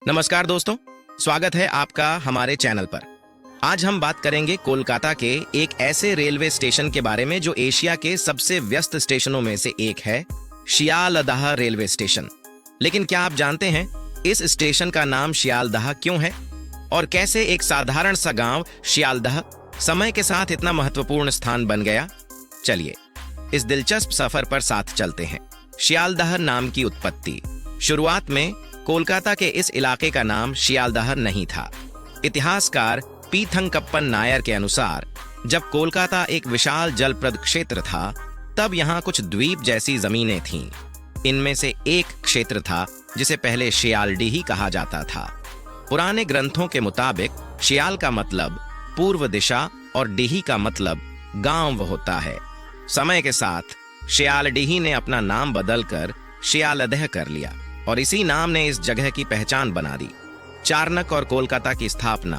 नमस्कार दोस्तों, स्वागत है आपका हमारे चैनल पर। आज हम बात करेंगे कोलकाता के एक ऐसे रेलवे स्टेशन के बारे में जो एशिया के सबसे व्यस्त स्टेशनों में से एक है, शियालदह रेलवे स्टेशन। लेकिन क्या आप जानते हैं इस स्टेशन का नाम शियालदह क्यों है और कैसे एक साधारण सा गांव शियालदह समय के साथ इतना महत्वपूर्ण स्थान बन गया? चलिए इस दिलचस्प सफर पर साथ चलते हैं। शियालदह नाम की उत्पत्ति। शुरुआत में कोलकाता के इस इलाके का नाम शियालदह नहीं था। इतिहासकार पी थंकप्पन नायर के अनुसार जब कोलकाता एक विशाल जलप्रद क्षेत्र था तब यहाँ कुछ द्वीप जैसी जमीनें थीं। इनमें से एक क्षेत्र था जिसे पहले शियालडीही कहा जाता था। पुराने ग्रंथों के मुताबिक शियाल का मतलब पूर्व दिशा और डीही का मतलब गांव होता है। समय के साथ शियालडीही ने अपना नाम बदलकर शियालदह कर लिया और इसी नाम ने इस जगह की पहचान बना दी। चाणक्य और कोलकाता की स्थापना।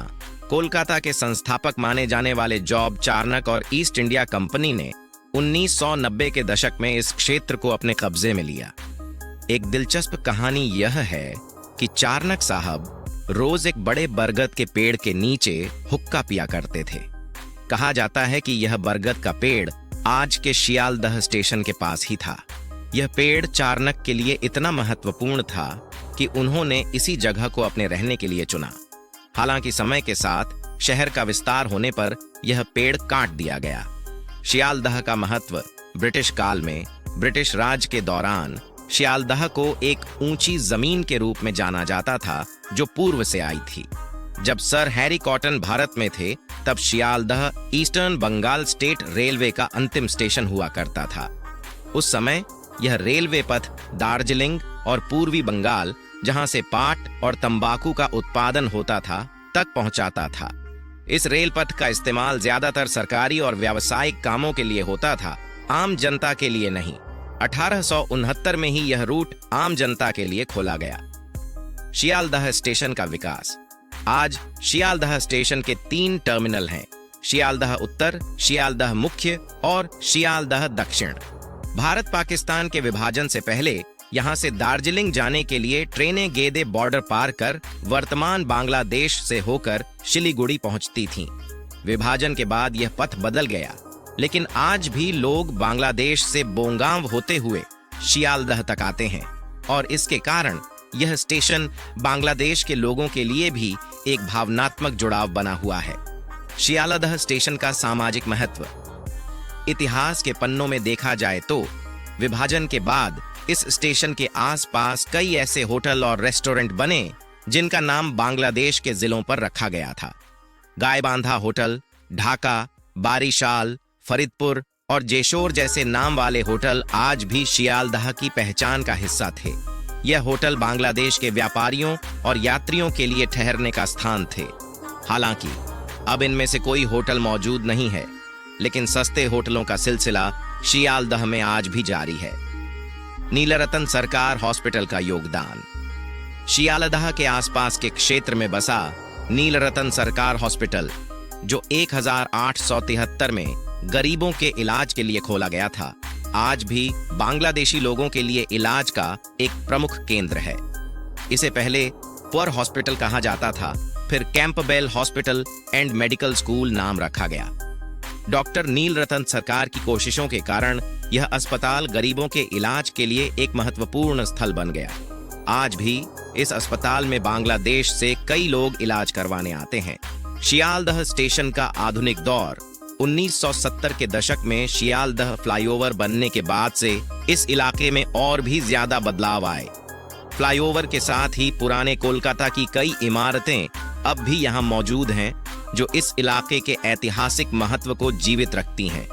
कोलकाता के संस्थापक माने जाने वाले जॉब चाणक्य और ईस्ट इंडिया कंपनी ने 1990 के दशक में इस क्षेत्र को अपने कब्जे में लिया। एक दिलचस्प कहानी यह है कि चाणक्य साहब रोज एक बड़े बरगद के पेड़ के नीचे हुक्का पिया करते थे। कहा जाता है कि यह बरगद का पेड़ आज के शियालदह स्टेशन के पास ही था। यह पेड़ चाणक्य के लिए इतना महत्वपूर्ण था कि उन्होंने इसी जगह को अपने रहने के लिए चुना। हालांकि समय के साथ शहर का विस्तार होने पर यह पेड़ काट दिया गया। शियालदह का महत्व। ब्रिटिश काल में ब्रिटिश राज के दौरान शियालदह को एक ऊंची जमीन के रूप में जाना जाता था जो पूर्व से आई थी। जब सर हैरी कॉटन भारत में थे तब Sealdah Eastern Bengal State Railway का अंतिम स्टेशन हुआ करता था। उस समय यह रेलवे पथ दार्जिलिंग और पूर्वी बंगाल, जहां से पाट और तंबाकू का उत्पादन होता था, तक पहुंचाता था। इस रेल पथ का इस्तेमाल ज्यादातर सरकारी और व्यावसायिक कामों के लिए होता था, आम जनता के लिए नहीं। 1869 में ही यह रूट आम जनता के लिए खोला गया। शियालदह स्टेशन का विकास। आज शियालदह स्टेशन के 3 टर्मिनल हैं, शियालदह उत्तर, शियालदह मुख्य और शियालदह दक्षिण। भारत पाकिस्तान के विभाजन से पहले यहां से दार्जिलिंग जाने के लिए ट्रेनें गेदे बॉर्डर पार कर वर्तमान बांग्लादेश से होकर शिलीगुड़ी पहुंचती थीं। विभाजन के बाद यह पथ बदल गया, लेकिन आज भी लोग बांग्लादेश से बोंगांव होते हुए शियालदह तक आते हैं और इसके कारण यह स्टेशन बांग्लादेश के लोगों के लिए भी एक भावनात्मक जुड़ाव बना हुआ है। शियालदह स्टेशन का सामाजिक महत्व। इतिहास के पन्नों में देखा जाए तो विभाजन के बाद इस स्टेशन के आसपास कई ऐसे होटल और रेस्टोरेंट बने जिनका नाम बांग्लादेश के जिलों पर रखा गया था। गायबांधा होटल, ढाका, बारिशाल, फरीदपुर और जेशोर जैसे नाम वाले होटल आज भी शियालदह की पहचान का हिस्सा थे। यह होटल बांग्लादेश के व्यापारियों और यात्रियों के लिए ठहरने का स्थान थे। हालांकि अब इनमें से कोई होटल मौजूद नहीं है, लेकिन सस्ते होटलों का सिलसिला शियालदह में आज भी जारी है। नीलरतन सरकार हॉस्पिटल का योगदान। शियालदह के आसपास के क्षेत्र में बसा नीलरतन सरकार हॉस्पिटल, जो 1873 में गरीबों के इलाज के लिए खोला गया था, आज भी बांग्लादेशी लोगों के लिए इलाज का एक प्रमुख केंद्र है। इसे पहले पुअर हॉस्पिटल कहा जाता था, फिर Campbell hospital and medical school नाम रखा गया। डॉक्टर नीलरतन सरकार की कोशिशों के कारण यह अस्पताल गरीबों के इलाज के लिए एक महत्वपूर्ण स्थल बन गया। आज भी इस अस्पताल में बांग्लादेश से कई लोग इलाज करवाने आते हैं। शियालदह स्टेशन का आधुनिक दौर। 1970 के दशक में शियालदह फ्लाईओवर बनने के बाद से इस इलाके में और भी ज्यादा बदलाव आए। फ्लाईओवर के साथ ही पुराने कोलकाता की कई इमारतें अब भी यहाँ मौजूद हैं, जो इस इलाके के ऐतिहासिक महत्व को जीवित रखती हैं।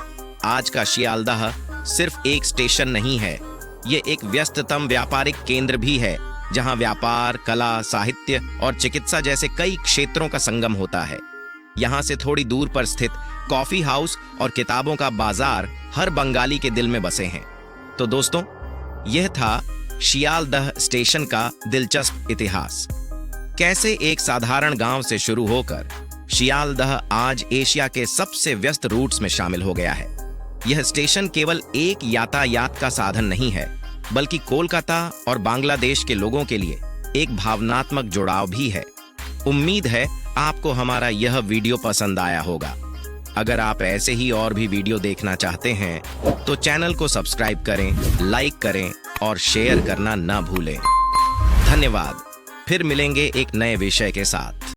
आज का शियालदह सिर्फ एक स्टेशन नहीं है, ये एक व्यस्ततम व्यापारिक केंद्र भी है, जहां व्यापार, कला, साहित्य और चिकित्सा जैसे कई क्षेत्रों का संगम होता है। यहाँ से थोड़ी दूर पर स्थित कॉफी हाउस और किताबों का बाजार हर बंगाली के दिल में बसे हैं। तो दोस्तों, यह था शियालदह स्टेशन का दिलचस्प इतिहास। कैसे एक साधारण गांव से शुरू होकर शियालदह आज एशिया के सबसे व्यस्त रूट्स में शामिल हो गया है। यह स्टेशन केवल एक यातायात का साधन नहीं है, बल्कि कोलकाता और बांग्लादेश के लोगों के लिए एक भावनात्मक जुड़ाव भी है। उम्मीद है आपको हमारा यह वीडियो पसंद आया होगा। अगर आप ऐसे ही और भी वीडियो देखना चाहते हैं तो चैनल को सब्सक्राइब करें, लाइक करें और शेयर करना ना भूलें। धन्यवाद। फिर मिलेंगे एक नए विषय के साथ।